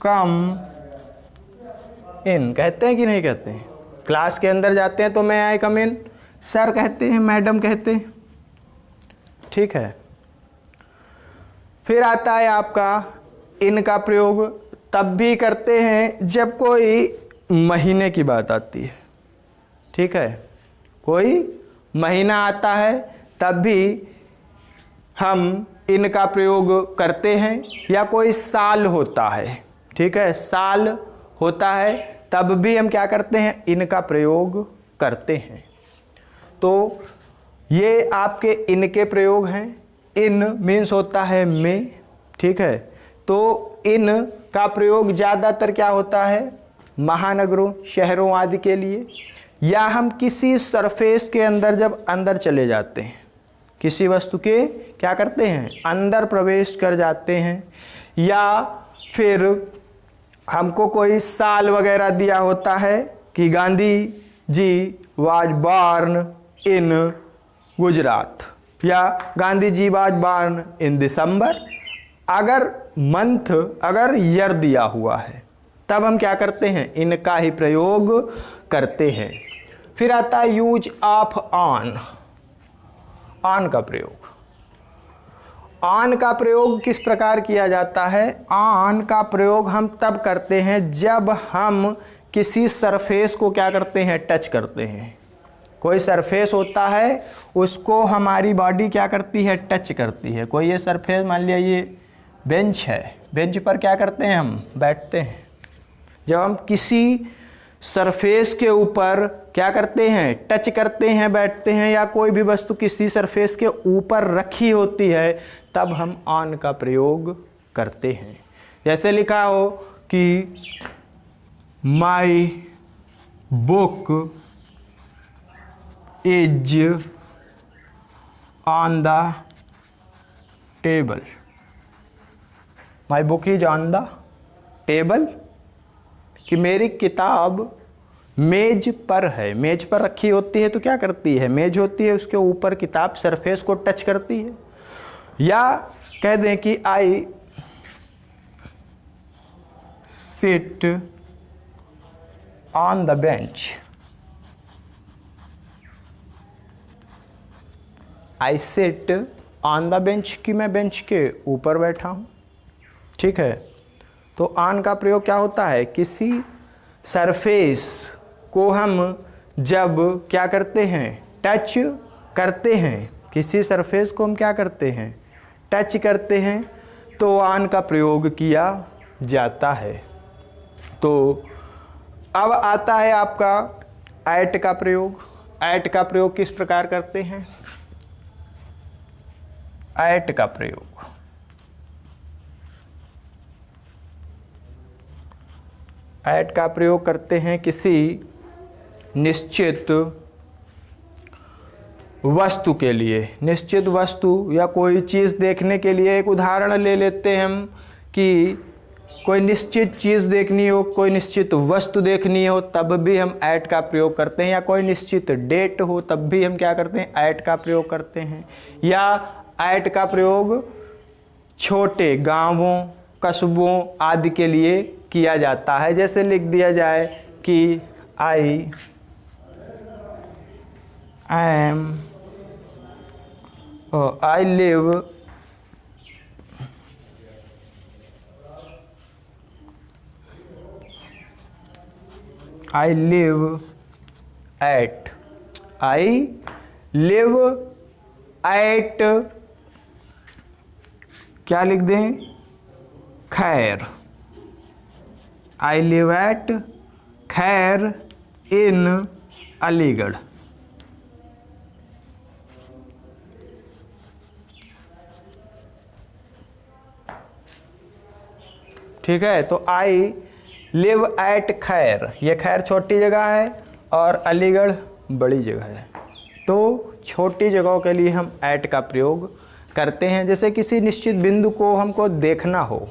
कम इन कहते हैं कि नहीं कहते हैं? क्लास के अंदर जाते हैं तो मैं आई कम इन सर कहते हैं, मैडम कहते हैं, ठीक है। फिर आता है आपका इन का प्रयोग तब भी करते हैं जब कोई महीने की बात आती है, ठीक है। कोई महीना आता है तब भी हम इन का प्रयोग करते हैं, या कोई साल होता है, ठीक है, साल होता है तब भी हम क्या करते हैं? इन का प्रयोग करते हैं। तो ये आपके इन के प्रयोग हैं। इन मीन्स होता है में, ठीक है। तो इन का प्रयोग ज़्यादातर क्या होता है? महानगरों, शहरों आदि के लिए, या हम किसी सरफेस के अंदर जब अंदर चले जाते हैं, किसी वस्तु के क्या करते हैं? अंदर प्रवेश कर जाते हैं, या फिर हमको कोई साल वगैरह दिया होता है कि Gandhi ji was born in Gujarat, या Gandhi ji was born in दिसंबर। अगर मंथ, अगर ईयर दिया हुआ है तब हम क्या करते हैं? इनका ही प्रयोग करते हैं। फिर आता है यूज ऑफ ऑन, ऑन का प्रयोग। ऑन का प्रयोग किस प्रकार किया जाता है? ऑन का प्रयोग हम तब करते हैं जब हम किसी सरफेस को क्या करते हैं? टच करते हैं। कोई सरफेस होता है उसको हमारी बॉडी क्या करती है? टच करती है। कोई ये सरफेस, मान लिया ये बेंच है, बेंच पर क्या करते हैं? हम बैठते हैं। जब हम किसी सरफेस के ऊपर क्या करते हैं? टच करते हैं, बैठते हैं, या कोई भी वस्तु किसी सरफेस के ऊपर रखी होती है तब हम ऑन का प्रयोग करते हैं। जैसे लिखा हो कि my book is on the table, my book is on the table, कि मेरी किताब मेज पर है। मेज पर रखी होती है तो क्या करती है? मेज होती है, उसके ऊपर किताब सरफेस को टच करती है। या कह दें कि I sit on the bench, I sit on the bench, कि मैं बेंच के ऊपर बैठा हूँ, ठीक है। तो ऑन का प्रयोग क्या होता है? किसी सरफेस को हम जब क्या करते हैं? टच करते हैं, किसी सरफेस को हम क्या करते हैं? टच करते हैं, तो ऑन का प्रयोग किया जाता है। तो अब आता है आपका ऐट का प्रयोग। ऐट का प्रयोग किस प्रकार करते हैं? ऐट का प्रयोग, ऐट का प्रयोग करते हैं किसी निश्चित वस्तु के लिए। निश्चित वस्तु या कोई चीज़ देखने के लिए एक उदाहरण ले लेते हैं हम कि कोई निश्चित चीज़ देखनी हो, कोई निश्चित वस्तु देखनी हो, तब भी हम ऐट का प्रयोग करते हैं। या कोई निश्चित डेट हो तब भी हम क्या करते हैं? ऐट का प्रयोग करते हैं। या ऐट का प्रयोग छोटे गांवों, कस्बों आदि के लिए किया जाता है। जैसे लिख दिया जाए कि I am, I live at, I live at, क्या लिख दें? खैर, आई लिव एट खैर इन अलीगढ़। ठीक है। तो आई लिव एट खैर, ये खैर छोटी जगह है और अलीगढ़ बड़ी जगह है। तो छोटी जगहों के लिए हम एट का प्रयोग करते हैं। जैसे किसी निश्चित बिंदु को हमको देखना हो,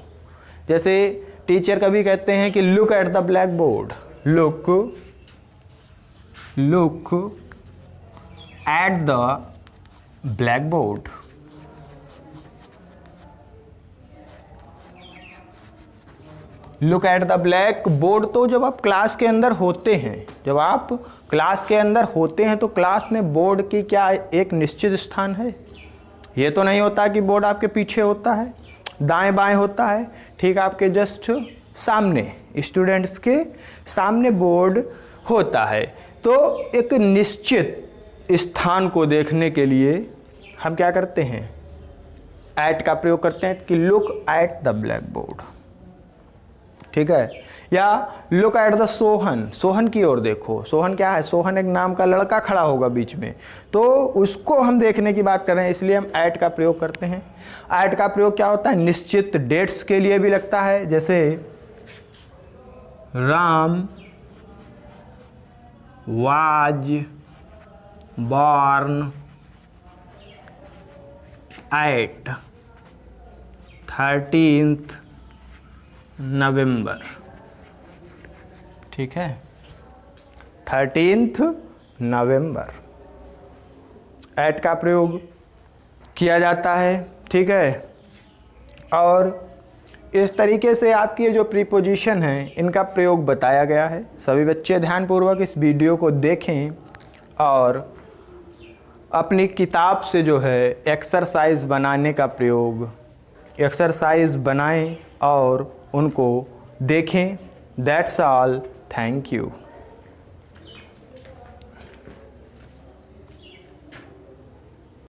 जैसे टीचर कभी कहते हैं कि look at the black board, look at the black board. Look at the black board, तो जब आप क्लास के अंदर होते हैं, जब आप क्लास के अंदर होते हैं तो क्लास में बोर्ड की क्या एक निश्चित स्थान है? ये तो नहीं होता कि बोर्ड आपके पीछे होता है, दाएं बाएं होता है, ठीक आपके जस्ट सामने, स्टूडेंट्स के सामने बोर्ड होता है। तो एक निश्चित स्थान को देखने के लिए हम क्या करते हैं? एट का प्रयोग करते हैं कि look at the black board, ठीक है। या look at the Sohan, Sohan की ओर देखो। सोहन क्या है? सोहन एक नाम का लड़का खड़ा होगा बीच में, तो उसको हम देखने की बात कर रहे हैं, इसलिए हम एट का प्रयोग करते हैं। एट का प्रयोग क्या होता है? निश्चित डेट्स के लिए भी लगता है, जैसे Ram was born at 13th नवंबर, ठीक है, 13th नवंबर एट का प्रयोग किया जाता है, ठीक है। और इस तरीके से आपकी ये जो प्रीपोजिशन है इनका प्रयोग बताया गया है। सभी बच्चे ध्यानपूर्वक इस वीडियो को देखें और अपनी किताब से जो है एक्सरसाइज बनाने का प्रयोग, एक्सरसाइज बनाएं और उनको देखें। That's all, thank you.